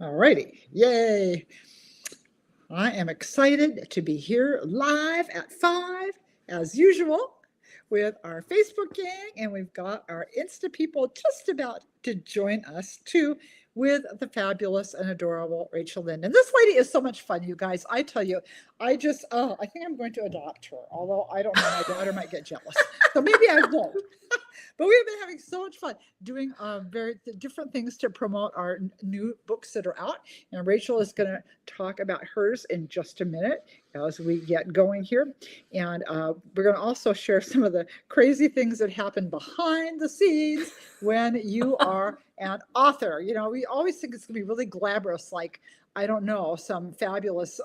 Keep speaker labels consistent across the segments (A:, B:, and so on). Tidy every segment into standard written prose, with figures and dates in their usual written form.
A: All righty. Yay. I am excited to be here live at 5 as usual with our Facebook gang, and we've got our Insta people just about to join us too with the fabulous and adorable Rachel Linden. This lady is so much fun, you guys. I tell you, I think I'm going to adopt her, although I don't know, my daughter might get jealous. So maybe I won't. But we've been having so much fun doing very different things to promote our new books that are out. And Rachel is going to talk about hers in just a minute as we get going here. And we're going to also share some of the crazy things that happen behind the scenes when you are an author. You know, we always think it's going to be really glamorous, like, I don't know, some fabulous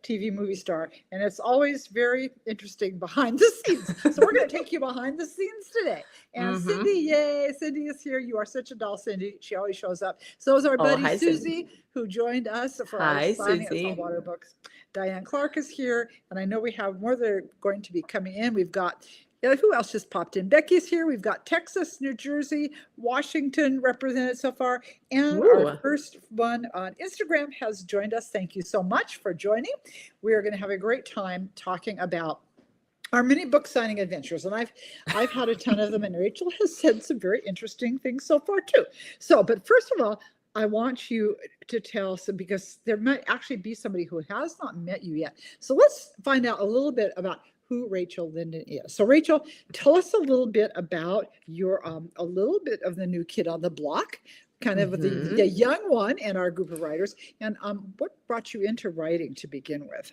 A: TV movie star. And it's always very interesting behind the scenes. So we're going to take you behind the scenes today. And Cindy, yay, Cindy is here. You are such a doll, Cindy. She always shows up. So is our buddy
B: hi,
A: Susie,
B: Cindy.
A: who joined us for our
B: Hi,
A: signing of
B: Susie.
A: Saltwater Books. Diane Clark is here. And I know we have more that are going to be coming in. We've got who else just popped in? Becky's here. We've got Texas, New Jersey, Washington represented so far. And our
B: Ooh.
A: first one on Instagram has joined us. Thank you so much for joining. We are going to have a great time talking about our mini book signing adventures. And I've had a ton of them, and Rachel has said some very interesting things so far too. So, but first of all, I want you to tell us, because there might actually be somebody who has not met you yet. So let's find out a little bit about who Rachel Linden is. So Rachel, tell us a little bit about your, a little bit of the new kid on the block, kind of the young one in our group of writers. And what brought you into writing to begin with?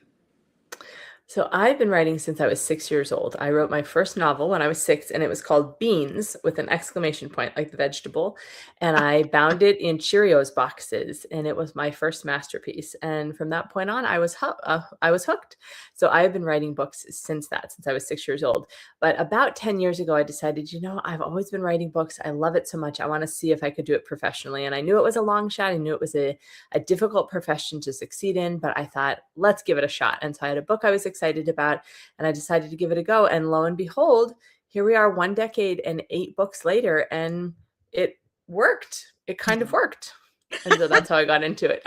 B: So I've been writing since I was 6 years old. I wrote my first novel when I was 6, and it was called Beans with an exclamation point, like the vegetable. And I bound it in Cheerios boxes, and it was my first masterpiece. And from that point on, I was hooked. So I have been writing books since I was 6 years old. But about 10 years ago, I decided, I've always been writing books. I love it so much. I want to see if I could do it professionally. And I knew it was a long shot. I knew it was a difficult profession to succeed in, but I thought, let's give it a shot. And so I had a book I was excited about, and I decided to give it a go. And lo and behold, here we are 1 decade and 8 books later, and it worked. It kind of worked. And so that's how I got into it.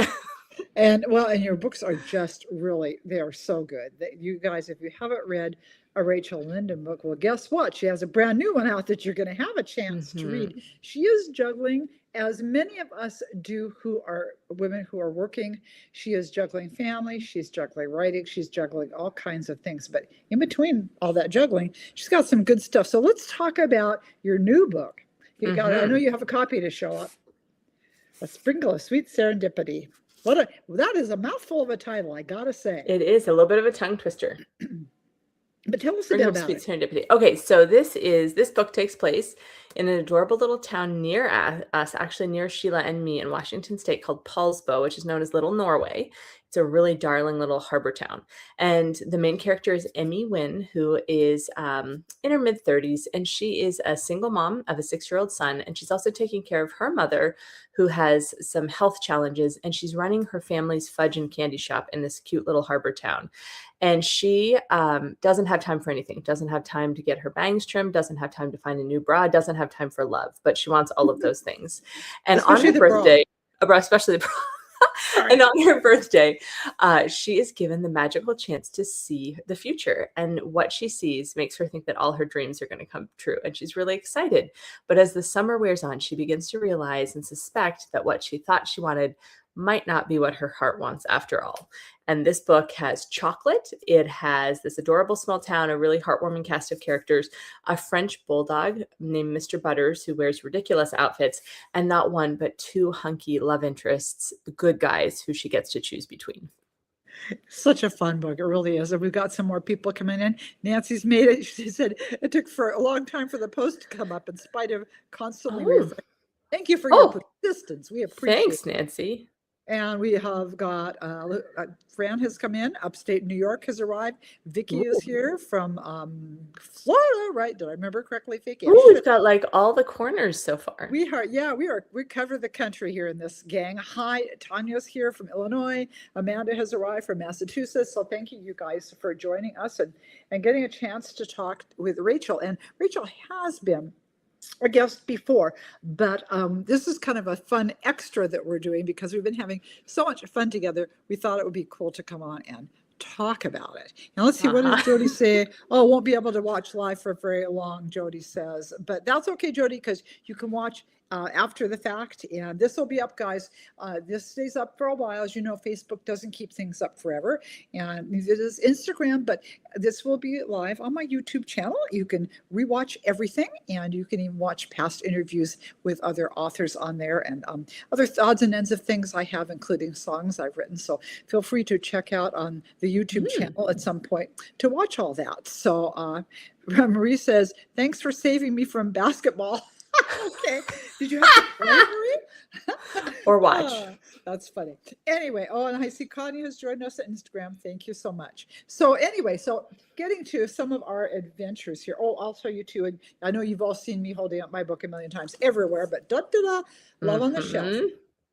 A: And your books are just really, they are so good. That you guys, if you haven't read a Rachel Linden book, well, guess what? She has a brand new one out that you're going to have a chance to read. She is juggling, as many of us do who are women who are working. She is juggling family, she's juggling writing, she's juggling all kinds of things. But in between all that juggling, she's got some good stuff. So let's talk about your new book. You got, I know you have a copy to show up. A Sprinkle of Sweet Serendipity. That is a mouthful of a title, I gotta say.
B: It is a little bit of a tongue twister.
A: But tell us about
B: Sweet
A: it.
B: Serendipity. Okay, so this book takes place in an adorable little town near us, actually near Sheila and me in Washington State, called Paulsbo, which is known as Little Norway. It's a really darling little harbor town. And the main character is Emmy Wynn, who is in her mid-30s, and she is a single mom of a 6-year-old son, and she's also taking care of her mother, who has some health challenges, and she's running her family's fudge and candy shop in this cute little harbor town. And she doesn't have time for anything, doesn't have time to get her bangs trimmed, doesn't have time to find a new bra, doesn't have time for love, but she wants all of those things. And
A: Especially
B: on her birthday, especially the bra. And on her birthday, she is given the magical chance to see the future. And what she sees makes her think that all her dreams are going to come true. And she's really excited. But as the summer wears on, she begins to realize and suspect that what she thought she wanted might not be what her heart wants after all. And this book has chocolate. It has this adorable small town, a really heartwarming cast of characters, a French bulldog named Mr. Butters, who wears ridiculous outfits, and not one, but 2 hunky love interests, good guys who she gets to choose between.
A: Such a fun book. It really is. And we've got some more people coming in. Nancy's made it. She said it took for a long time for the post to come up in spite of constantly refreshing. Thank you for your persistence. We appreciate it.
B: Thanks, Nancy.
A: And we have got, Fran has come in, upstate New York has arrived. Vicky is here from Florida, right? Did I remember correctly, Vicky?
B: We've got like all the corners so far.
A: We cover the country here in this gang. Hi, Tanya's here from Illinois. Amanda has arrived from Massachusetts. So thank you guys for joining us and getting a chance to talk with Rachel. And Rachel has been a guest before, but this is kind of a fun extra that we're doing because we've been having so much fun together. We thought it would be cool to come on and talk about it. Now let's see, what does Jody
B: Uh-huh.
A: say? Oh, won't be able to watch live for very long, Jody says, but that's okay, Jody, because you can watch after the fact, and this will be up, guys. This stays up for a while. As you know, Facebook doesn't keep things up forever, and neither does Instagram, but this will be live on my YouTube channel. You can rewatch everything, and you can even watch past interviews with other authors on there, and other odds and ends of things I have, including songs I've written. So feel free to check out on the YouTube
B: Mm.
A: channel at some point to watch all that. So Marie says, thanks for saving me from basketball. Okay. Did you have to play, Marie?
B: Or watch.
A: That's funny. Anyway, and I see Connie has joined us on Instagram. Thank you so much. So anyway, so getting to some of our adventures here. Oh, I'll tell you too. And I know you've all seen me holding up my book a million times everywhere, but Love on the Shelf.
B: Mhm.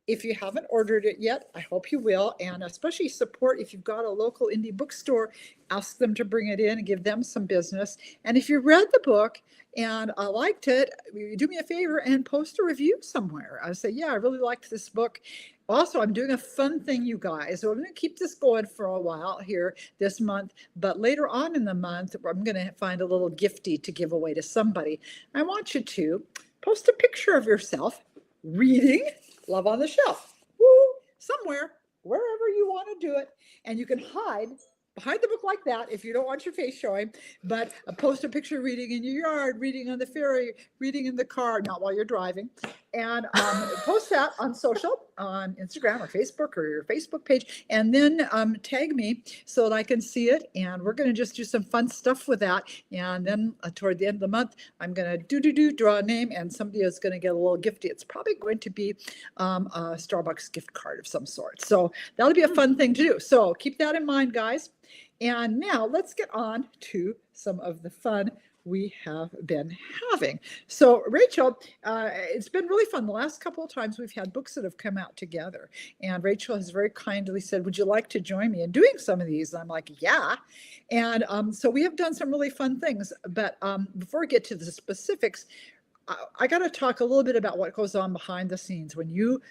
A: If you haven't ordered it yet, I hope you will. And especially support if you've got a local indie bookstore, ask them to bring it in and give them some business. And if you read the book and liked it, do me a favor and post a review somewhere. I say, yeah, I really liked this book. Also, I'm doing a fun thing, you guys. So I'm going to keep this going for a while here this month, but later on in the month, I'm going to find a little gifty to give away to somebody. I want you to post a picture of yourself reading Love on the Shelf. Woo! Somewhere, wherever you want to do it. And you can hide behind the book like that if you don't want your face showing, but post a picture reading in your yard, reading on the ferry, reading in the car, not while you're driving, and post that on social, on Instagram or Facebook or your Facebook page, and then tag me so that I can see it. And we're going to just do some fun stuff with that. And then toward the end of the month, I'm going to draw a name, and somebody is going to get a little gifty. It's probably going to be a Starbucks gift card of some sort. So that'll be a fun thing to do. So keep that in mind, guys. And now let's get on to some of the fun we have been having. So Rachel, it's been really fun. The last couple of times we've had books that have come out together, and Rachel has very kindly said, would you like to join me in doing some of these? And I'm like, yeah. And so we have done some really fun things, but before we get to the specifics, I got to talk a little bit about what goes on behind the scenes when you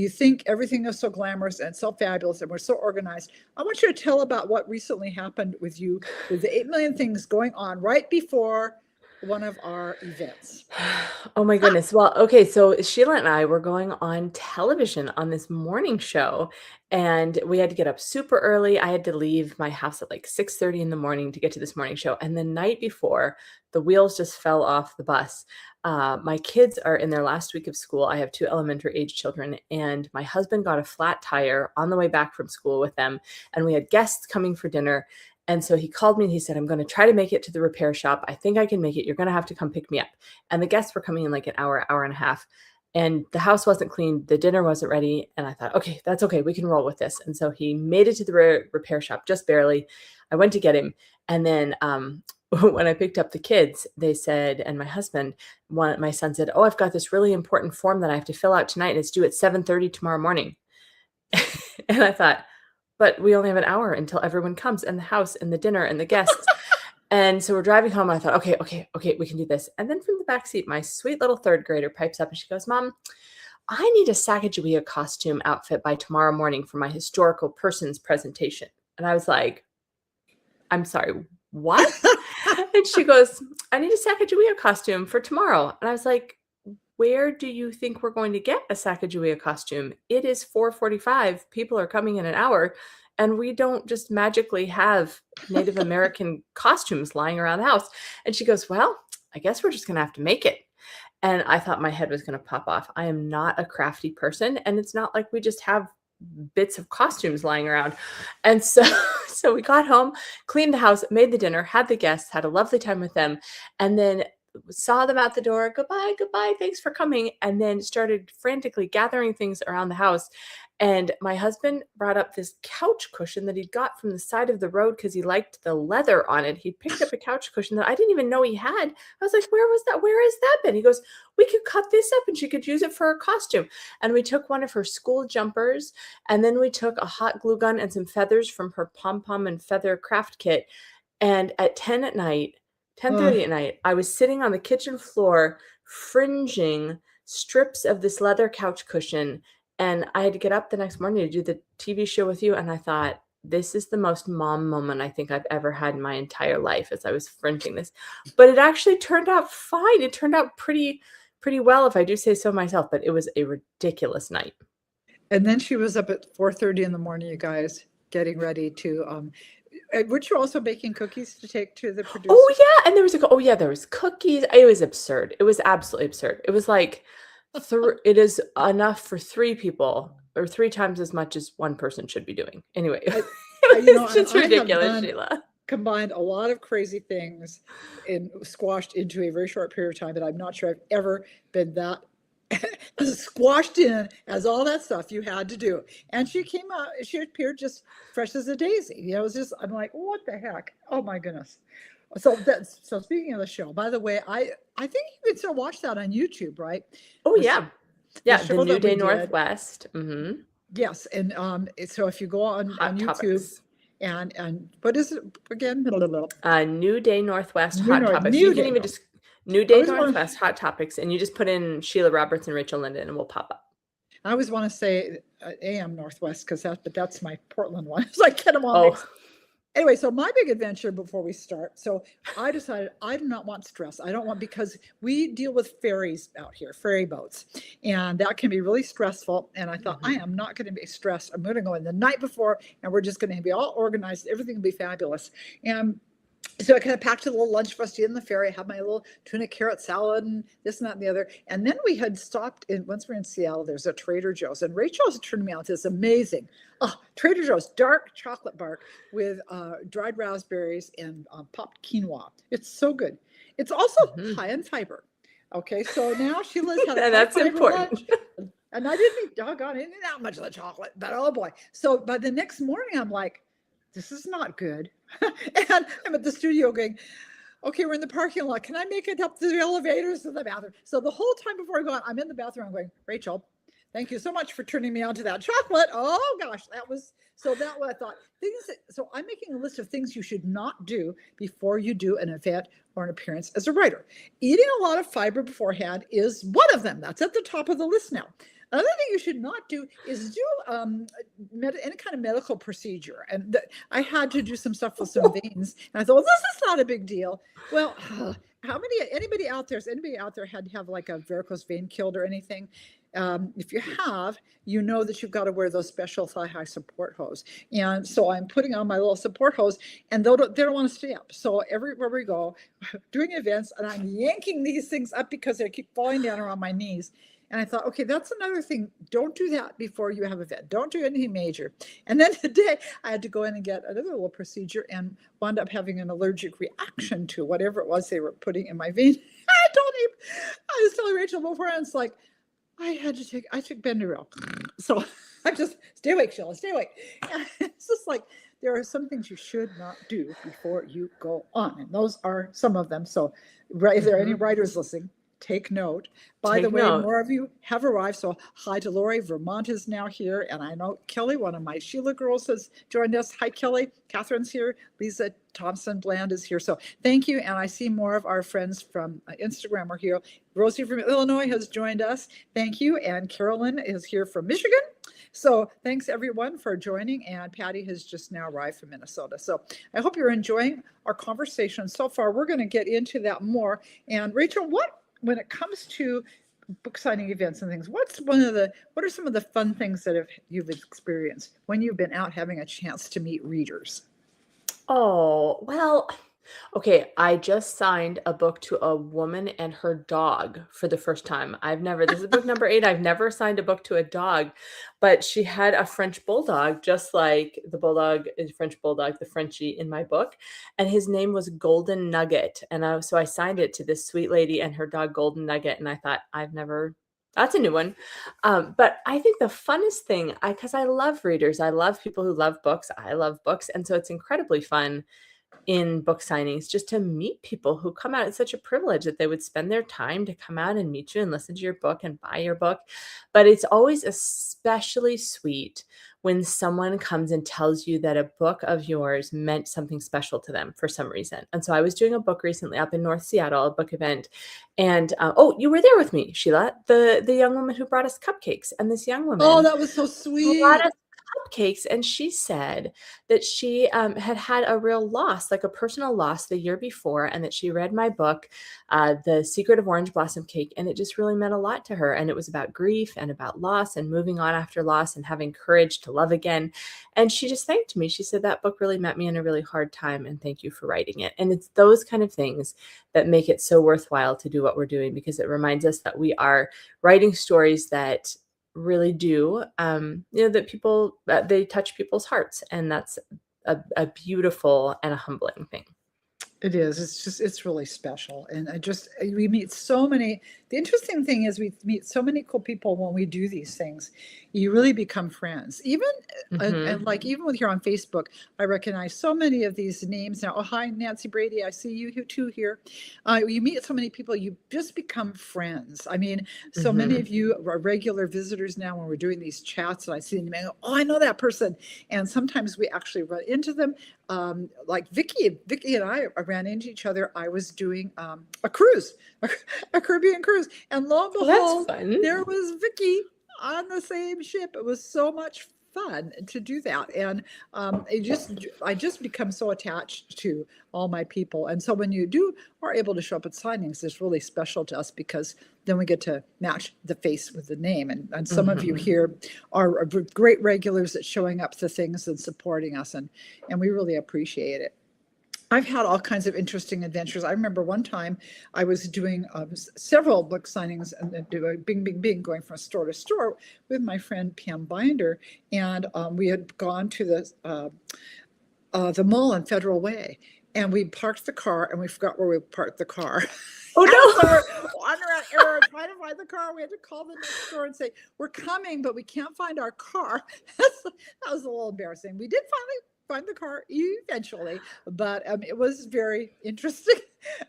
A: think everything is so glamorous and so fabulous and we're so organized. I want you to tell about what recently happened with you with the 8 million things going on right before one of our events.
B: Oh my goodness. Well, okay, so Sheila and I were going on television on this morning show, and we had to get up super early. I had to leave my house at like 6:30 in the morning to get to this morning show. And the night before, the wheels just fell off the bus. My kids are in their last week of school. I have 2 elementary age children, and my husband got a flat tire on the way back from school with them, and we had guests coming for dinner. And so he called me and he said, I'm going to try to make it to the repair shop. I think I can make it. You're going to have to come pick me up. And the guests were coming in like an hour, hour and a half. And the house wasn't clean. The dinner wasn't ready. And I thought, okay, that's okay. We can roll with this. And so he made it to the repair shop just barely. I went to get him. And then when I picked up the kids, they said, and my husband, my son said, oh, I've got this really important form that I have to fill out tonight. And it's due at 7:30 tomorrow morning. And I thought, but we only have an hour until everyone comes, and the house and the dinner and the guests. And so we're driving home. And I thought, okay, we can do this. And then from the back seat, my sweet little 3rd grader pipes up and she goes, Mom, I need a Sacagawea costume outfit by tomorrow morning for my historical persons presentation. And I was like, I'm sorry, what? And she goes, I need a Sacagawea costume for tomorrow. And I was like, where do you think we're going to get a Sacagawea costume? It is 4:45. People are coming in an hour, and we don't just magically have Native American costumes lying around the house. And she goes, well, I guess we're just going to have to make it. And I thought my head was going to pop off. I am not a crafty person, and it's not like we just have bits of costumes lying around. And so we got home, cleaned the house, made the dinner, had the guests, had a lovely time with them, and then saw them out the door. Goodbye, thanks for coming. And then started frantically gathering things around the house. And my husband brought up this couch cushion that he'd got from the side of the road because he liked the leather on it. He picked up a couch cushion that I didn't even know he had. I was like, where was that? Where has that been? He goes, we could cut this up and she could use it for her costume. And we took one of her school jumpers, and then we took a hot glue gun and some feathers from her pom-pom and feather craft kit. And at 10 at night, 10:30 at night, I was sitting on the kitchen floor fringing strips of this leather couch cushion. And I had to get up the next morning to do the TV show with you. And I thought, this is the most mom moment I think I've ever had in my entire life as I was fringing this. But it actually turned out fine. It turned out pretty well, if I do say so myself, but it was a ridiculous night.
A: And then she was up at 4:30 in the morning, you guys, getting ready to weren't you also baking cookies to take to the producer?
B: Oh yeah, and there was cookies. It was absurd. It was absolutely absurd. It was like it is enough for 3 people, or 3 times as much as one person should be doing. Anyway, it's just ridiculous, Sheila.
A: Combined a lot of crazy things and squashed into a very short period of time, but I'm not sure I've ever been that squashed in as all that stuff you had to do. And she came out, she appeared just fresh as a daisy. You know, it was just, I'm like, what the heck? Oh my goodness. So speaking of the show, by the way, I think you can still watch that on YouTube, right?
B: Oh yeah. Yeah, the New Day Northwest. Mm-hmm.
A: Yes, and so if you go on YouTube
B: Topics.
A: and what is it again?
B: New Day Northwest Hot Topics. You can even just New Day Northwest Hot Topics, and you just put in Sheila Roberts and Rachel Linden, and it will pop up.
A: I always want to say AM Northwest but that's my Portland one. So I get them all mixed. Anyway, so my big adventure before we start. So I decided I do not want stress. I don't want, because we deal with ferries out here, ferry boats, and that can be really stressful. And I thought, I am not going to be stressed. I'm going to go in the night before, and we're just going to be all organized. Everything will be fabulous. And so I kind of packed a little lunch for us to eat in the ferry. I had my little tuna carrot salad and this and that and the other. And then we had stopped once we're in Seattle, there's a Trader Joe's. And Rachel's turned me out to this amazing Trader Joe's dark chocolate bar with dried raspberries and popped quinoa. It's so good. It's also high in fiber. Okay, so now Sheila's had a
B: that's important.
A: Lunch. And I didn't eat that much of the chocolate, but oh boy. So by the next morning, I'm like, this is not good. And I'm at the studio going, okay, we're in the parking lot. Can I make it up to the elevators to the bathroom? So the whole time before I go out, I'm in the bathroom. I'm going, Rachel, thank you so much for turning me on to that chocolate. Oh gosh, that was what I thought. So I'm making a list of things you should not do before you do an event or an appearance as a writer. Eating a lot of fiber beforehand is one of them. That's at the top of the list now. Another thing you should not do is do any kind of medical procedure. And I had to do some stuff with some veins. And I thought, well, this is not a big deal. Well, anybody out there had to have like a varicose vein killed or anything? If you have, you know that you've got to wear those special thigh-high support hose. And so I'm putting on my little support hose, and they don't want to stay up. So everywhere we go, doing events, and I'm yanking these things up because they keep falling down around my knees. And I thought, okay, that's another thing. Don't do that before you have an event. Don't do anything major. And then today I had to go in and get another little procedure and wound up having an allergic reaction to whatever it was they were putting in my vein. I was telling Rachel before, and it's like, I took Benadryl. So I just, stay awake, Sheila, stay awake. And it's just like, there are some things you should not do before you go on. And those are some of them. So if there are any writers listening, take note. By the way, more of you have arrived. So hi to Lori. Vermont is now here. And I know Kelly, one of my Sheila girls, has joined us. Hi, Kelly. Catherine's here. Lisa Thompson Bland is here. So thank you. And I see more of our friends from Instagram are here. Rosie from Illinois has joined us. Thank you. And Carolyn is here from Michigan. So thanks everyone for joining. And Patty has just now arrived from Minnesota. So I hope you're enjoying our conversation so far. We're going to get into that more. And Rachel, when it comes to book signing events and things, what are some of the fun things that you've experienced when you've been out having a chance to meet readers?
B: Oh, well, okay. I just signed a book to a woman and her dog for the first time. This is book number 8. I've never signed a book to a dog, but she had a French bulldog, just like the bulldog is French bulldog, the Frenchie in my book. And his name was Golden Nugget. And so I signed it to this sweet lady and her dog, Golden Nugget. And I thought, that's a new one. But I think the funnest thing, because I love readers, I love people who love books. I love books. And so it's incredibly fun in book signings just to meet people who come out. It's such a privilege that they would spend their time to come out and meet you and listen to your book and buy your book. But it's always especially sweet when someone comes and tells you that a book of yours meant something special to them for some reason. And so I was doing a book recently up in North Seattle, a book event, and oh, you were there with me, Sheila, the young woman who brought us cupcakes, and this young
A: Oh,
B: woman
A: that was so
B: brought
A: sweet.
B: us cupcakes, and she said that she had a real loss, like a personal loss the year before, and that she read my book, The Secret of Orange Blossom Cake, and it just really meant a lot to her. And it was about grief and about loss and moving on after loss and having courage to love again. And she just thanked me. She said, that book really met me in a really hard time, and thank you for writing it. And it's those kind of things that make it so worthwhile to do what we're doing, because it reminds us that we are writing stories that really do, that people, they touch people's hearts, and that's a beautiful and a humbling thing.
A: It is. It's really special. And we meet so many. The interesting thing is we meet so many cool people when we do these things. You really become friends. Even, and like, even with here on Facebook, I recognize so many of these names now. Oh, hi, Nancy Brady. I see you too here. You meet so many people, you just become friends. I mean, so many of you are regular visitors now when we're doing these chats, and I see them and I go, oh, I know that person. And sometimes we actually run into them. Like Vicky and I ran into each other. I was doing a cruise, a Caribbean cruise, and lo and behold, there was Vicky on the same ship. It was so much fun to do that, and I just become so attached to all my people. And so when you are able to show up at signings, it's really special to us, because then we get to match the face with the name. And some of you here are great regulars at showing up to things and supporting us, and we really appreciate it. I've had all kinds of interesting adventures. I remember one time I was doing several book signings and doing bing, going from store to store with my friend Pam Binder. And we had gone to the mall on Federal Way. And we parked the car, and we forgot where we parked the car.
B: Oh, no.
A: So we're wandering around error trying to find the car. We had to call the next door and say, we're coming, but we can't find our car. That was a little embarrassing. We did finally find the car eventually, but it was very interesting.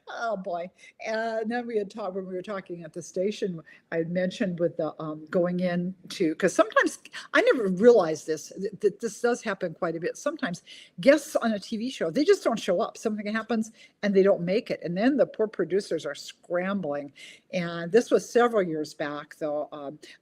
A: Oh boy. And then we had talked, when we were talking at the station, I had mentioned with the going into, because sometimes I never realized that this does happen quite a bit. Sometimes guests on a TV show, they just don't show up. Something happens and they don't make it. And then the poor producers are scrambling. And this was several years back, though.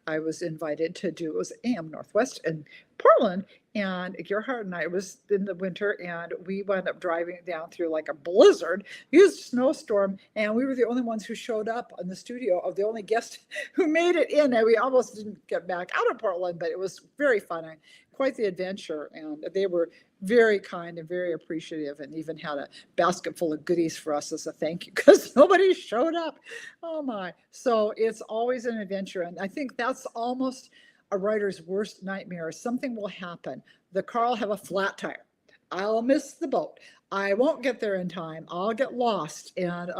A: I was invited to do, it was AM Northwest in Portland, and Gerhard and I, was in the winter, and we wound up driving down through like a blizzard, huge snowstorm, and we were the only ones who showed up in the studio, of the only guest who made it in, and we almost didn't get back out of Portland, but it was very fun, and quite the adventure. And they were very kind and very appreciative, and even had a basket full of goodies for us as a thank you, because nobody showed up. Oh my. So it's always an adventure, and I think that's almost a writer's worst nightmare. Something will happen. The car will have a flat tire. I'll miss the boat. I won't get there in time. I'll get lost. And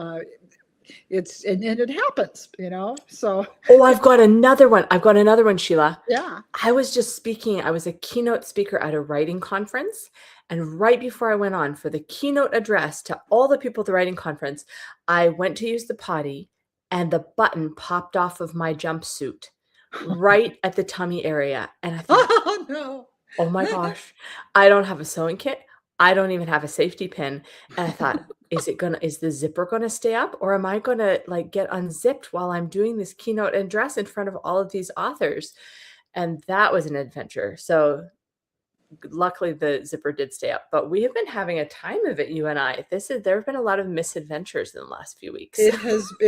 A: it happens, so.
B: Oh, I've got another one, Sheila.
A: Yeah.
B: I was just speaking. I was a keynote speaker at a writing conference. And right before I went on for the keynote address to all the people at the writing conference, I went to use the potty, and the button popped off of my jumpsuit right at the tummy area. And I thought,
A: oh no,
B: oh my gosh, I don't have a sewing kit. I don't even have a safety pin. And I thought, is the zipper gonna stay up, or am I gonna like get unzipped while I'm doing this keynote address in front of all of these authors? And that was an adventure. So luckily the zipper did stay up, but we have been having a time of it, you and I. There have been a lot of misadventures in the last few weeks.
A: It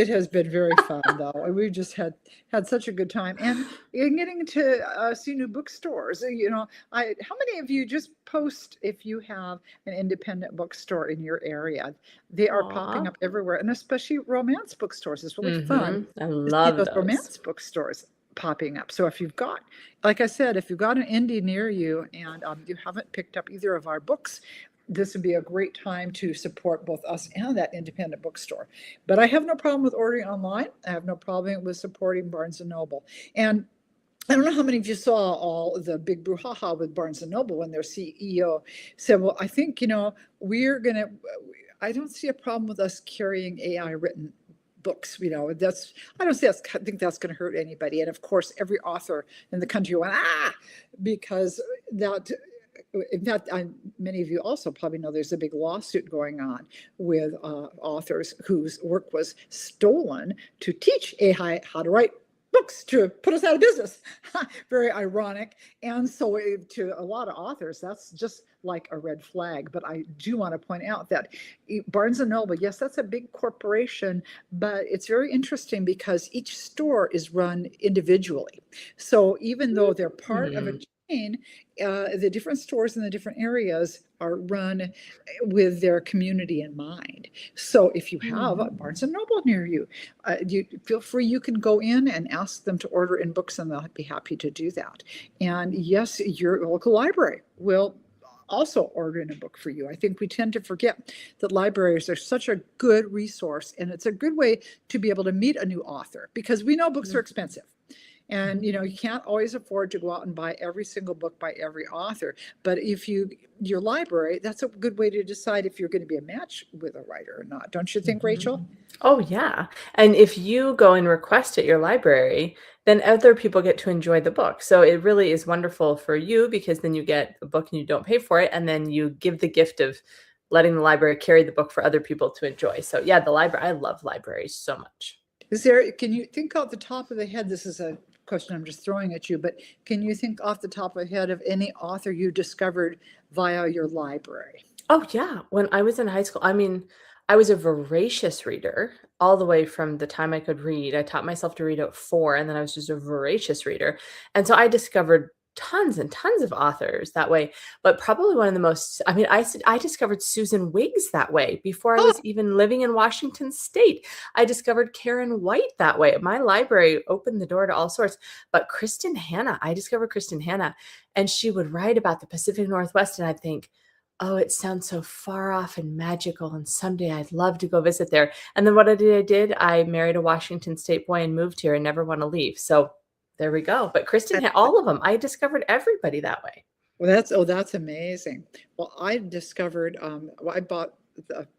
A: has been very fun, though. And we've just had such a good time, and getting to see new bookstores. How many of you just post if you have an independent bookstore in your area? They are popping up everywhere, and especially romance bookstores. It's really fun.
B: I love
A: those romance bookstores popping up. So if you've got, like I said, if you've got an indie near you, and you haven't picked up either of our books, this would be a great time to support both us and that independent bookstore. But I have no problem with ordering online. I have no problem with supporting Barnes & Noble. And I don't know how many of you saw all the big brouhaha with Barnes & Noble when their CEO said, well, I think, I don't see a problem with us carrying AI written books. I think that's going to hurt anybody. And of course, every author in the country went, because that, in fact, many of you also probably know there's a big lawsuit going on with authors whose work was stolen to teach AI how to write books, to put us out of business. Very ironic. And so to a lot of authors, that's just like a red flag. But I do want to point out that Barnes and Noble, yes, that's a big corporation, but it's very interesting because each store is run individually. So even though they're part of a chain, the different stores in the different areas are run with their community in mind. So if you have a Barnes and Noble near you, you feel free, you can go in and ask them to order in books, and they'll be happy to do that. And yes, your local library will also order in a book for you. I think we tend to forget that libraries are such a good resource, and it's a good way to be able to meet a new author, because we know books are expensive. And, you can't always afford to go out and buy every single book by every author. But if your library, that's a good way to decide if you're going to be a match with a writer or not. Don't you think, Rachel?
B: Oh, yeah. And if you go and request at your library, then other people get to enjoy the book. So it really is wonderful for you, because then you get a book and you don't pay for it. And then you give the gift of letting the library carry the book for other people to enjoy. So yeah, the library, I love libraries so much.
A: Can you think off the top of the head, this is a question I'm just throwing at you, but can you think off the top of the head of any author you discovered via your library?
B: Oh, yeah. When I was in high school, I was a voracious reader all the way from the time I could read. I taught myself to read at 4, and then I was just a voracious reader. And so I discovered tons and tons of authors that way. But probably one of the most, I discovered Susan Wiggs that way before I was even living in Washington State. I discovered Karen White that way. My library opened the door to all sorts. But I discovered Kristen Hanna, and she would write about the Pacific Northwest, and I'd think, oh, it sounds so far off and magical, and someday I'd love to go visit there. And then what I did, I married a Washington State boy and moved here and never want to leave. So there we go. But Kristen had all of them. I discovered everybody that way.
A: Well, that's amazing. Well, I discovered, I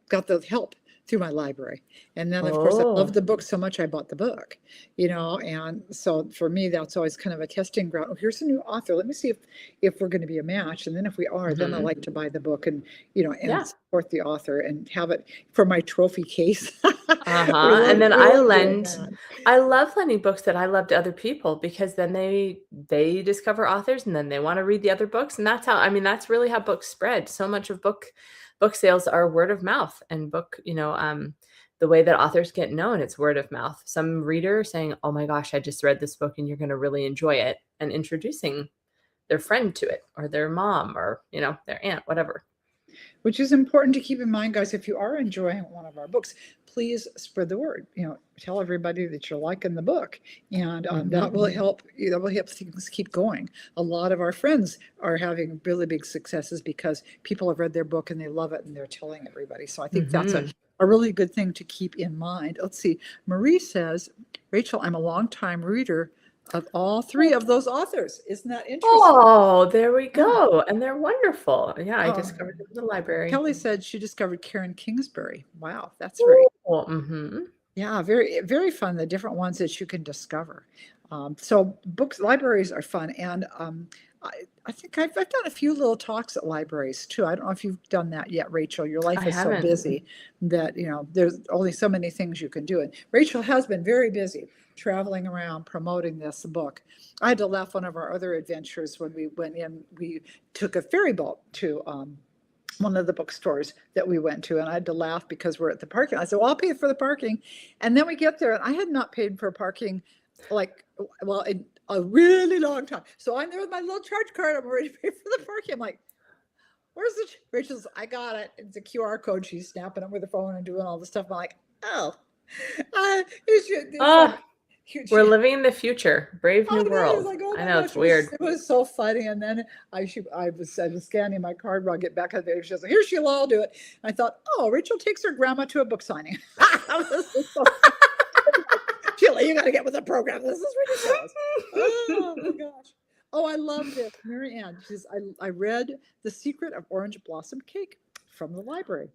A: got the help through my library. And then, of course, I loved the book so much, I bought the book, and so for me, that's always kind of a testing ground. Oh, here's a new author. Let me see if we're going to be a match. And then if we are, then I like to buy the book and, and support the author and have it for my trophy case.
B: And then I love lending books that I love to other people, because then they discover authors, and then they want to read the other books. And that's that's really how books spread. So much of book sales are word of mouth, and the way that authors get known, it's word of mouth. Some reader saying, oh my gosh, I just read this book and you're going to really enjoy it, and introducing their friend to it, or their mom, or, their aunt, whatever.
A: Which is important to keep in mind, guys. If you are enjoying one of our books, please spread the word. Tell everybody that you're liking the book, and that will help. That will help things keep going. A lot of our friends are having really big successes because people have read their book and they love it, and they're telling everybody. So I think that's a really good thing to keep in mind. Let's see. Marie says, Rachel, I'm a longtime reader of all 3 of those authors. Isn't that interesting?
B: Oh, there we go. And they're wonderful. Yeah, I discovered them in the library.
A: Kelly said she discovered Karen Kingsbury. Wow, that's very
B: cool.
A: Yeah, very, very fun, the different ones that you can discover. So libraries are fun. And I think I've done a few little talks at libraries too. I don't know if you've done that yet, Rachel. Your life is so busy that, there's only so many things you can do. And Rachel has been very busy traveling around promoting this book. I had to laugh one of our other adventures when we went in. We took a ferry boat to one of the bookstores that we went to, and I had to laugh because we're at the parking. I said, well, I'll pay for the parking. And then we get there, and I had not paid for parking in a really long time. So I'm there with my little charge card. I'm ready to pay for the parking. I'm like, where's the Rachel's? I got it. It's a QR code. She's snapping it with her phone and doing all the stuff. I'm like, oh,
B: we're living in the future. Brave new world.
A: Like,
B: I know, it's weird.
A: It was so funny. And then I was scanning my card while I get back on the she was like, here, Sheila, I'll do it. I thought, oh, Rachel takes her grandma to a book signing. Sheila, you got to get with the program. This is ridiculous. Oh my gosh. Oh, I love this. Mary Ann, she says, I read The Secret of Orange Blossom Cake from the library.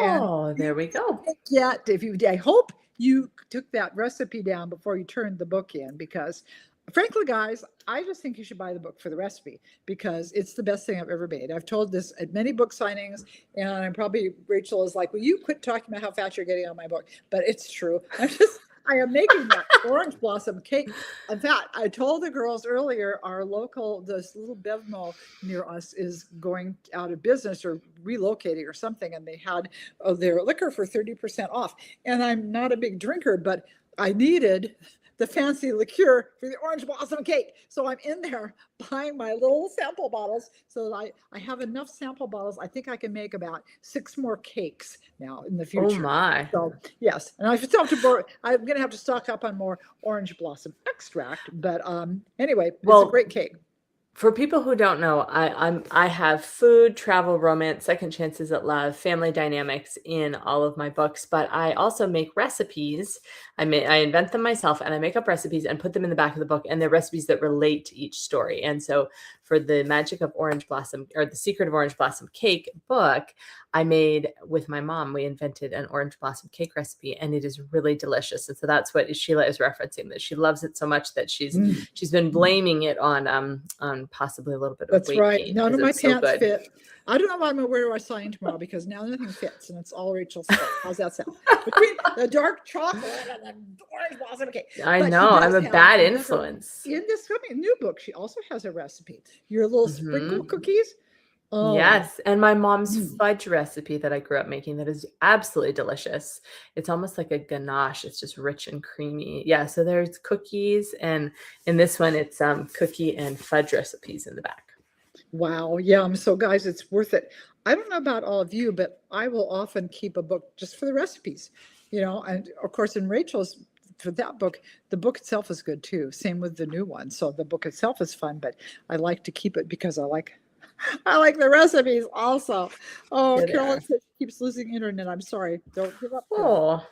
A: And
B: Oh, there we go.
A: yet, I hope you took that recipe down before you turned the book in, because frankly, guys, I just think you should buy the book for the recipe because it's the best thing I've ever made. I've told this at many book signings, and I'm probably, Rachel is like, will you quit talking about how fast you're getting on my book? But it's true. I am making that orange blossom cake. In fact, I told the girls earlier, this little Bev Mall near us is going out of business or relocating or something, and they had their liquor for 30% off. And I'm not a big drinker, but I needed the fancy liqueur for the orange blossom cake. So I'm in there buying my little sample bottles so that I have enough sample bottles. I think I can make about 6 more cakes now in the future.
B: Oh my.
A: So yes, and I still have to I'm going to have to stock up on more orange blossom extract. But anyway, it's a great cake.
B: For people who don't know, I have food, travel, romance, second chances at love, family dynamics in all of my books, but I also make recipes. I invent them myself, and I make up recipes and put them in the back of the book, and they're recipes that relate to each story. And so for the Magic of Orange Blossom, or the Secret of Orange Blossom Cake book, I made with my mom, we invented an orange blossom cake recipe, and it is really delicious. And so that's what Sheila is referencing, that she loves it so much that she's been blaming it on possibly a little bit of weight gain.
A: None of my pants fit. I don't know what I'm going to wear to our sign tomorrow because now nothing fits and it's all Rachel's fault. How's that sound? Between the dark chocolate and the orange blossom cake.
B: I know, I'm a bad influence.
A: In this coming new book, she also has a recipe. Your little sprinkle cookies.
B: Oh. Yes, and my mom's fudge recipe that I grew up making that is absolutely delicious. It's almost like a ganache. It's just rich and creamy. Yeah, so there's cookies, and in this one, it's cookie and fudge recipes in the back.
A: Wow, yeah. So guys, it's worth it. I don't know about all of you, but I will often keep a book just for the recipes, and of course in Rachel's, for that book, the book itself is good too. Same with the new one. So the book itself is fun, but I like to keep it because I like the recipes also. Oh, Carolyn says she keeps losing internet. I'm sorry. Don't give up.
B: Oh.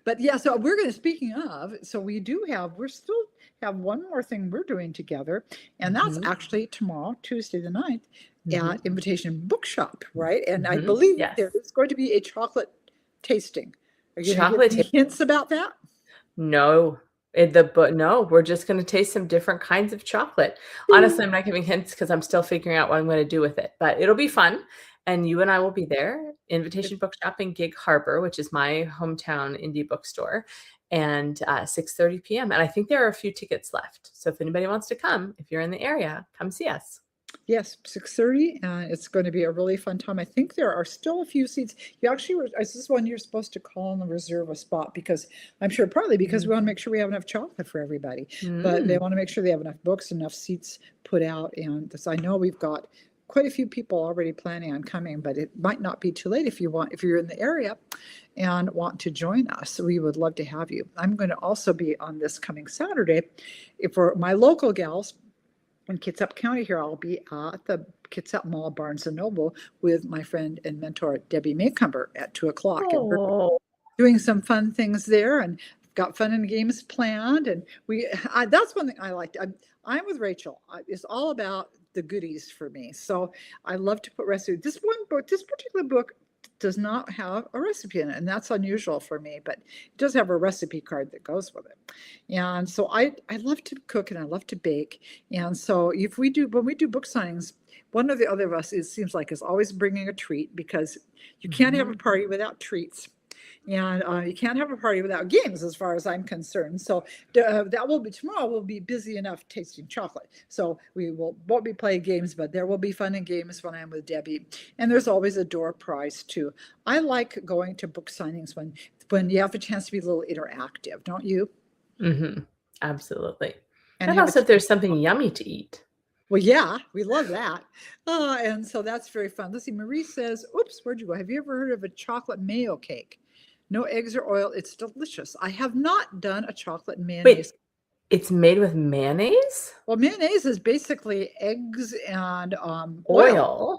A: But yeah, so speaking of, so we still have one more thing we're doing together, and that's actually tomorrow, Tuesday the 9th, at Invitation Bookshop, right? And I believe there is going to be a chocolate tasting. Are you going to give hints about that?
B: No. No, we're just going to taste some different kinds of chocolate. Honestly, I'm not giving hints because I'm still figuring out what I'm going to do with it, but it'll be fun. And you and I will be there. Invitation Bookshop in Gig Harbor, which is my hometown indie bookstore, and 6:30 p.m. And I think there are a few tickets left. So if anybody wants to come, if you're in the area, come see us.
A: Yes, 6:30. It's going to be a really fun time. I think there are still a few seats. You actually, this is one you're supposed to call and reserve a spot because I'm sure partly because we want to make sure we have enough chocolate for everybody, but they want to make sure they have enough books, enough seats put out. And so I know we've got quite a few people already planning on coming, but it might not be too late if you're in the area and want to join us. We would love to have you. I'm going to also be on this coming Saturday for my local gals. In Kitsap County here, I'll be at the Kitsap Mall, Barnes & Noble, with my friend and mentor, Debbie Maycumber, at 2 o'clock. And we're doing some fun things there and got fun and games planned. And that's one thing I liked. I'm with Rachel. It's all about the goodies for me. So I love to put recipes. This particular book does not have a recipe in it, and that's unusual for me, but it does have a recipe card that goes with it. And so I love to cook and I love to bake. And so when we do book signings, one of the other of us seems like is always bringing a treat, because you can't have a party without treats. And you can't have a party without games, as far as I'm concerned. So tomorrow we'll be busy enough tasting chocolate. So won't be playing games, but there will be fun and games when I'm with Debbie. And there's always a door prize too. I like going to book signings when you have a chance to be a little interactive, don't you?
B: Absolutely. And also if there's something yummy to eat.
A: Well, yeah, we love that. And so that's very fun. Let's see, Marie says, oops, where'd you go? Have you ever heard of a chocolate mayo cake? No eggs or oil. It's delicious. I have not done a chocolate mayonnaise.
B: Wait, it's made with mayonnaise?
A: Well, mayonnaise is basically eggs and
B: oil.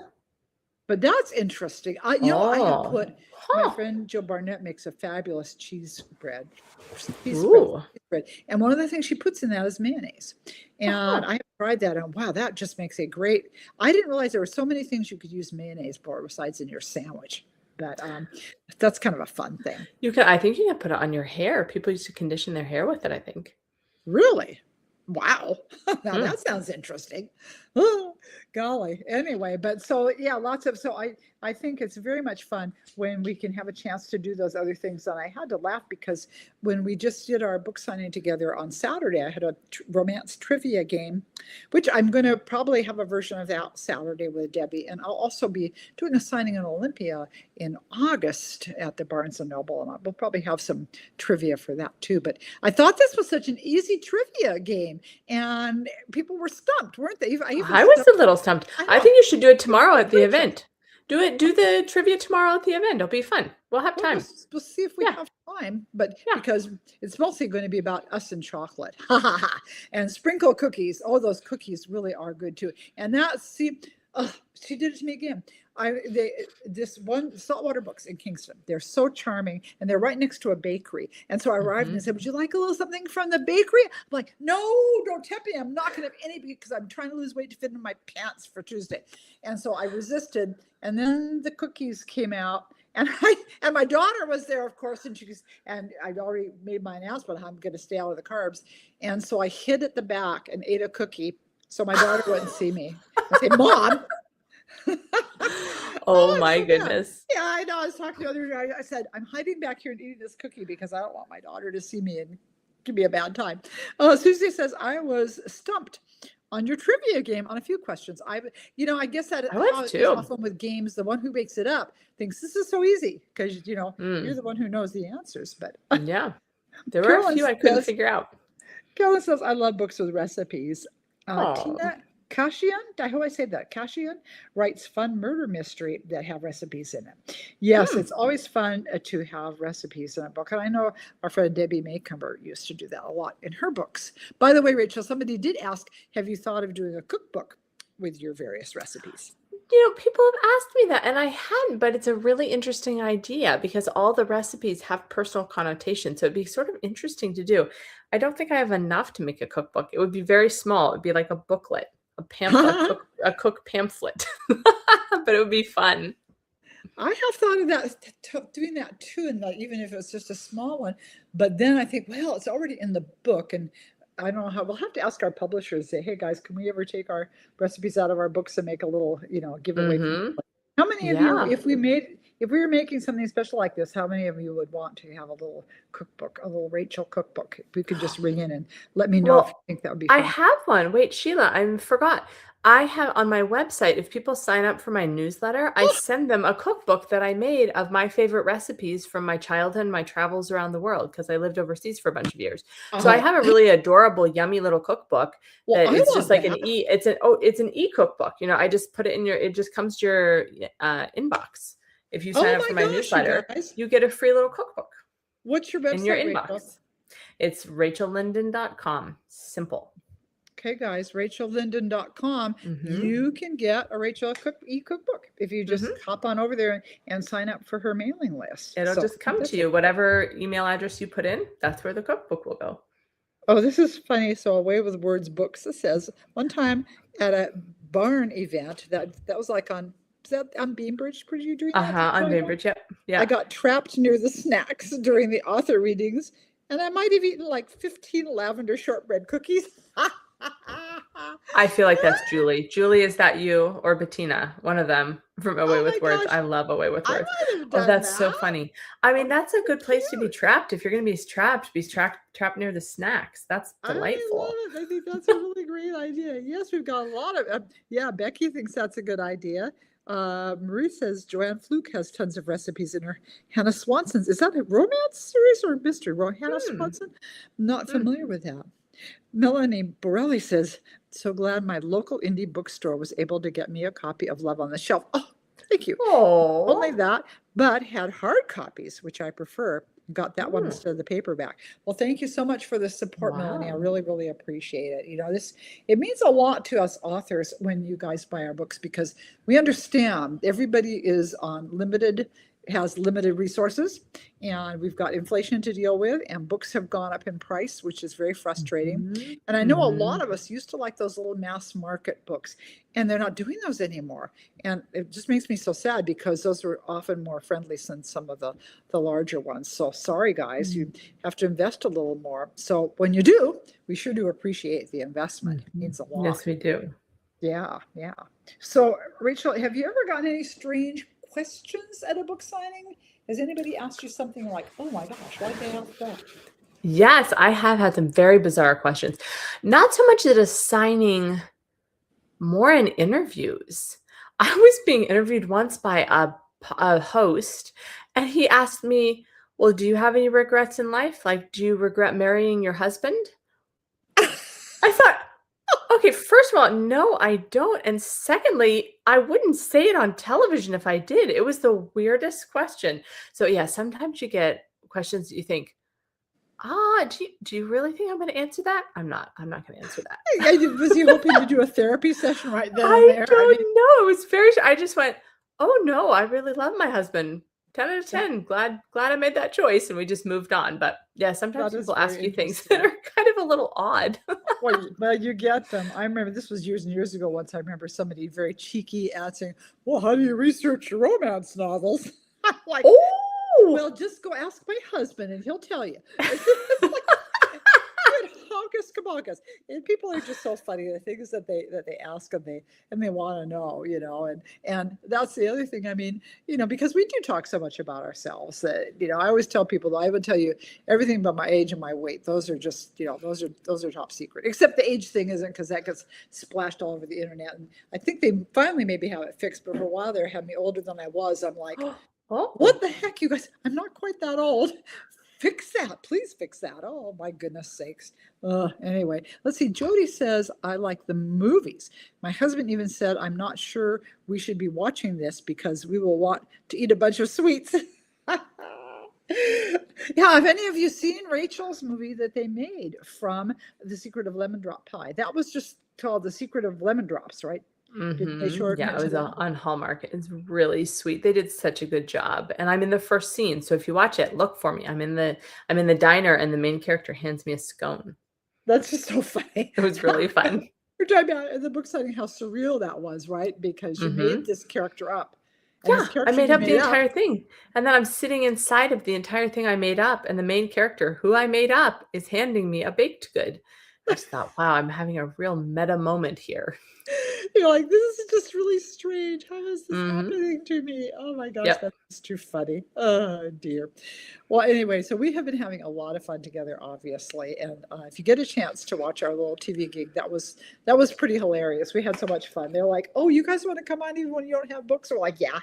A: But that's interesting. I have
B: Oh,
A: put my
B: huh.
A: friend Jill Barnett makes a fabulous cheese bread,
B: Ooh.
A: and one of the things she puts in that is mayonnaise.
B: Uh-huh.
A: And I have tried that, and wow, that just makes a great. I didn't realize there were so many things you could use mayonnaise for besides in your sandwich, but that's kind of a fun thing.
B: I think you can put it on your hair. People used to condition their hair with it, I think.
A: Really? Wow. Now
B: Hmm.
A: that sounds interesting. Oh, golly. Anyway, but so yeah, I think it's very much fun when we can have a chance to do those other things. And I had to laugh because when we just did our book signing together on Saturday, I had a romance trivia game, which I'm going to probably have a version of that Saturday with Debbie. And I'll also be doing a signing in Olympia in August at the Barnes and Noble, and we'll probably have some trivia for that too. But I thought this was such an easy trivia game, and people were stumped, weren't they? I even
B: I was
A: stumped.
B: a little stumped.
A: I
B: I
A: know.
B: think you should do it
A: People
B: tomorrow
A: were
B: at the
A: Rachel.
B: event. Do the trivia tomorrow at the event. It'll be fun. We'll have
A: Well,
B: time.
A: we'll see if we
B: Yeah.
A: have time, but
B: Yeah.
A: because it's mostly going to be about us and chocolate, and sprinkle cookies. Oh, those cookies really are good too. And she did it to me again. This one Saltwater Books in Kingston. They're so charming, and they're right next to a bakery. And so I arrived and said, "Would you like a little something from the bakery?" I'm like, "No, don't tempt me. I'm not going to have any because I'm trying to lose weight to fit in my pants for Tuesday." And so I resisted, and then the cookies came out. And my daughter was there, of course, and I'd already made my announcement. I'm going to stay out of the carbs, and so I hid at the back and ate a cookie so my daughter wouldn't see me. I say, "Mom."
B: Oh
A: It's
B: my
A: so bad.
B: goodness.
A: Yeah, I know. I was talking the other day. I said, "I'm hiding back here and eating this cookie because I don't want my daughter to see me and give me a bad time." Susie says, "I was stumped on your trivia game on a few questions." I guess that
B: I was
A: how it is
B: too.
A: often with games. The one who makes it up thinks this is so easy because you're
B: Mm.
A: the one who knows the answers. But
B: Yeah. There were a
A: Carolyn
B: few I couldn't
A: says,
B: figure out.
A: Carolyn says, "I love books with recipes."
B: Oh.
A: Tina Kashian, I hope I say that. Kashian writes fun murder mystery that have recipes in it. Yes,
B: Hmm.
A: it's always fun to have recipes in a book. And I know our friend Debbie Maycumber used to do that a lot in her books. By the way, Rachel, somebody did ask, have you thought of doing a cookbook with your various recipes?
B: People have asked me that, and I hadn't, but it's a really interesting idea because all the recipes have personal connotations. So it'd be sort of interesting to do. I don't think I have enough to make a cookbook. It would be very small. It'd be like a booklet, a pamphlet, a cook pamphlet, but it would be fun.
A: I have thought of that, doing that too, and like, even if it's just a small one. But then I think, well, it's already in the book, and I don't know how. We'll have to ask our publishers. Say, "Hey guys, can we ever take our recipes out of our books and make a little, giveaway for
B: Mm-hmm.
A: people?" How many of you,
B: Yeah.
A: if we were making something special like this, how many of you would want to have a little cookbook, a little Rachel cookbook? If we could just ring in and let me know if you
B: Well,
A: think that would be
B: I
A: fun.
B: have one. Wait, Sheila, I forgot. I have on my website, if people sign up for my newsletter, I send them a cookbook that I made of my favorite recipes from my childhood and my travels around the world because I lived overseas for a bunch of years. So I
A: Oh,
B: have a really adorable, yummy little cookbook
A: well,
B: that
A: I
B: is just
A: want
B: like
A: that.
B: it's an e-cookbook. I just put it in it just comes to your inbox. If you sign
A: Oh
B: up
A: my
B: for my
A: gosh, you
B: newsletter,
A: guys.
B: you get a free little cookbook
A: What's your
B: in your
A: website, Rachel?
B: inbox. It's rachellinden.com. Simple.
A: Okay, guys, rachellinden.com.
B: Mm-hmm.
A: You can get a Rachel e-cookbook if you just
B: Mm-hmm.
A: hop on over there and sign up for her mailing list.
B: It'll
A: So
B: just come
A: that's
B: to
A: it.
B: you. Whatever email address you put in, that's where the cookbook will go.
A: Oh, this is funny. So Away with Words Books. It says one time at a barn event that was like is that on Beambridge? Were you doing that?
B: On
A: Showing off?
B: Bainbridge, yep.
A: I
B: Yeah.
A: got trapped near the snacks during the author readings, and I might have eaten like 15 lavender shortbread cookies.
B: I feel like that's Julie. Julie, is that you or Bettina? One of them from Away
A: Oh my
B: with Words.
A: gosh,
B: I love Away with
A: I
B: Words.
A: might have
B: Oh,
A: done
B: that's so
A: that.
B: funny. I mean,
A: Oh,
B: that's a
A: so
B: good place to be
A: cute.
B: trapped. If you're going to be trapped near the snacks. That's
A: I
B: delightful.
A: love it. I think that's a really great idea. Yes, we've got a lot of, yeah, Becky thinks that's a good idea. Marie says Joanne Fluke has tons of recipes in her. Hannah Swanson's, is that a romance series or a mystery? Hannah Swanson? Not familiar with that. Melanie Borelli says, so glad my local indie bookstore was able to get me a copy of Love on the Shelf. Oh, thank you. Only
B: Oh.
A: that, but had hard copies, which I prefer. got that one
B: Mm,
A: instead of the paperback. Well, thank you so much for the support, Melanie. I
B: wow.
A: really, really appreciate it. It means a lot to us authors when you guys buy our books because we understand everybody is on has limited resources, and we've got inflation to deal with, and books have gone up in price, which is very frustrating.
B: Mhm,
A: And I know a lot
B: mhm.
A: of us used to like those little mass market books, and they're not doing those anymore. And it just makes me so sad because those were often more friendly than some of the larger ones. So sorry, guys, you
B: Mm,
A: have to invest a little more. So when you do, we sure do appreciate the investment. It
B: mhm.
A: means a
B: Yes,
A: lot.
B: we do.
A: Yeah, yeah. So, Rachel, have you ever gotten any strange questions at a book signing? Has anybody asked you something like, "Oh my gosh, why'd they ask that?"
B: Yes, I have had some very bizarre questions. Not so much at a signing, more in interviews. I was being interviewed once by a host, and he asked me, "Well, do you have any regrets in life? Like, do you regret marrying your husband?" I thought, okay, first of all, no, I don't. And secondly, I wouldn't say it on television if I did. It was the weirdest question. So yeah, sometimes you get questions that you think, do you really think I'm going to answer that? I'm not going to answer that.
A: Was he hoping to do a therapy session right then and
B: I
A: there? I mean,
B: don't know. It was I just went, oh no, I really love my husband. 10 out of
A: that,
B: 10. Glad I made that choice. And we just moved on. But yeah, sometimes
A: that is
B: people
A: very
B: ask you things that
A: interesting.
B: are kind of a little odd.
A: Well, you get them. I remember this was years and years ago. Once I remember somebody very cheeky asking, "Well, how do you research your romance novels?" I'm like,
B: Oh,
A: "Well, just go ask my husband, and he'll tell you." It's like, good hocus pocus. And people are just so funny. The things that they ask and they want to know, and that's the other thing. I mean, because we do talk so much about ourselves that I always tell people that I would tell you everything but my age and my weight. Those are just those are top secret. Except the age thing isn't, because that gets splashed all over the internet. And I think they finally maybe have it fixed, but for a while they had me older than I was. I'm like, what
B: oh.
A: the heck, you guys? I'm not quite that old. Fix that. Please fix that. Oh, my goodness sakes. Anyway, let's see. Jody says, I like the movies. My husband even said, I'm not sure we should be watching this because we will want to eat a bunch of sweets. Yeah, have any of you seen Rachel's movie that they made from The Secret of Lemon Drop Pie? That was just called The Secret of Lemon Drops, right? Didn't they
B: Mhm.
A: shorten
B: Yeah,
A: it
B: it
A: to
B: was
A: that?
B: on Hallmark. It's really sweet. They did such a good job, and I'm in the first scene, so if you watch it, look for me. I'm in the diner, and the main character hands me a scone.
A: That's just so funny.
B: It was really fun.
A: We're talking about in the book signing how surreal that was, right? Because you made
B: Mhm.
A: this character up, and this
B: Yeah, I
A: character
B: made
A: you
B: up the
A: made up.
B: entire thing, and then I'm sitting inside of the entire thing I made up, and the main character, who I made up, is handing me a baked good. I just thought, "Wow, I'm having a real meta moment here."
A: You're like, this is just really strange. How is this
B: Mhm.
A: happening to me? Oh my gosh,
B: Yep.
A: that's too funny. Oh dear. Well, anyway, so we have been having a lot of fun together, obviously. And if you get a chance to watch our little TV gig, that was pretty hilarious. We had so much fun. They're like, "Oh, you guys want to come on even when you don't have books?" We're like, "Yeah."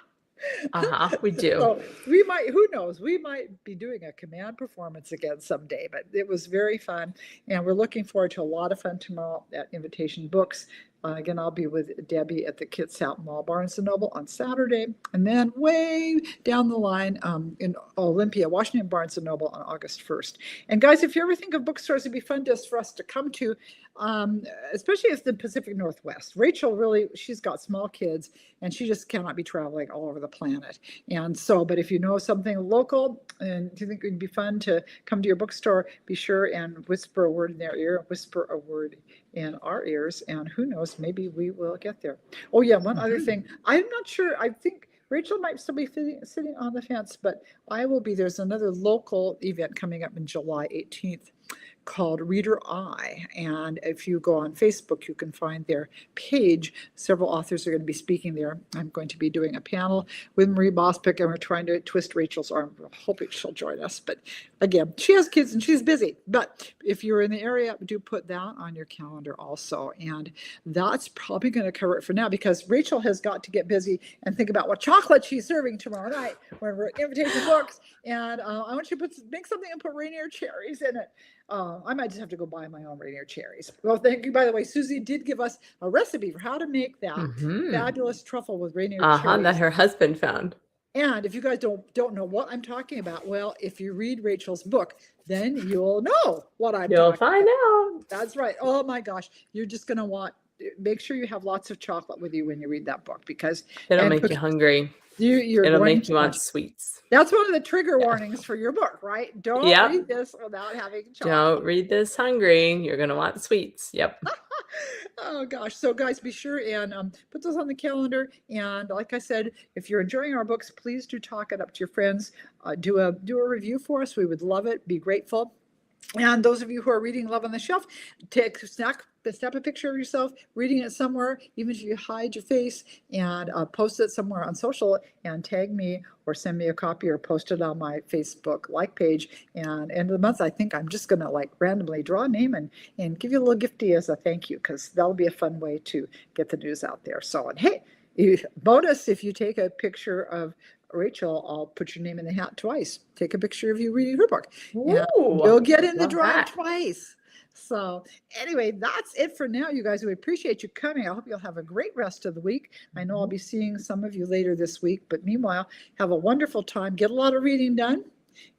B: Uh-huh, we do.
A: So we might, who knows, we might be doing a command performance again someday, but it was very fun. And we're looking forward to a lot of fun tomorrow at Invitation Books. Again, I'll be with Debbie at the Kits Out Mall Barnes and Noble on Saturday. And then way down the line in Olympia, Washington Barnes and Noble on August 1st. And guys, if you ever think of bookstores, it'd be fun just for us to come to, um, especially if the Pacific Northwest. Rachel really, she's got small kids and she just cannot be traveling all over the planet. And so, but if you know something local and you think it would be fun to come to your bookstore, be sure and whisper a word in their ear, whisper a word in our ears, and who knows, maybe we will get there. Oh yeah, one other
B: Mhm.
A: thing. I'm not sure. I think Rachel might still be sitting on the fence, but I will be. There's another local event coming up in July 18th called Reader Eye. And if you go on Facebook, you can find their page. Several authors are going to be speaking there. I'm going to be doing a panel with Marie Bospick, and we're trying to twist Rachel's arm. We're hoping she'll join us. But again, she has kids and she's busy. But if you're in the area, do put that on your calendar also. And that's probably going to cover it for now, because Rachel has got to get busy and think about what chocolate she's serving tomorrow night when we're at Invitation Books. And I want you to make something and put Rainier cherries in it. I might just have to go buy my own Rainier cherries. Well, thank you. By the way, Susie did give us a recipe for how to make that
B: Mhm.
A: fabulous truffle with Rainier
B: Uh-huh, that
A: cherries.
B: her husband found.
A: And if you guys don't know what I'm talking about, well, if you read Rachel's book, then you'll know what I'm
B: You'll
A: talking
B: find
A: about.
B: out.
A: That's right. Oh my gosh. You're just going to make sure you have lots of chocolate with you when you read that book, because
B: It'll make you hungry.
A: you're
B: It'll
A: going
B: make
A: to
B: you want sweets.
A: That's one of the trigger
B: Yeah.
A: warnings for your book, right? Don't
B: Yep.
A: read this without having chocolate.
B: Don't read this hungry. You're going to want sweets. Yep.
A: Oh gosh. So guys, be sure and put those on the calendar. And like I said, if you're enjoying our books, please do talk it up to your friends. Do a review for us. We would love it. Be grateful. And those of you who are reading Love on the Shelf, snap a picture of yourself reading it somewhere, even if you hide your face, and post it somewhere on social and tag me or send me a copy or post it on my Facebook like page. And end of the month, I think I'm just going to like randomly draw a name and give you a little gifty as a thank you, because that'll be a fun way to get the news out there. So, and hey, bonus, if you take a picture of Rachel, I'll put your name in the hat twice. Take a picture of you reading her book.
B: Ooh,
A: you'll get in the
B: love
A: drawing
B: that.
A: twice. So anyway, that's it for now, you guys. We appreciate you coming. I hope you'll have a great rest of the week. I know I'll be seeing some of you later this week, but meanwhile, have a wonderful time. Get a lot of reading done,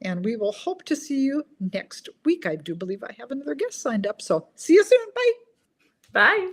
A: and we will hope to see you next week. I do believe I have another guest signed up. So see you soon. Bye.
B: Bye.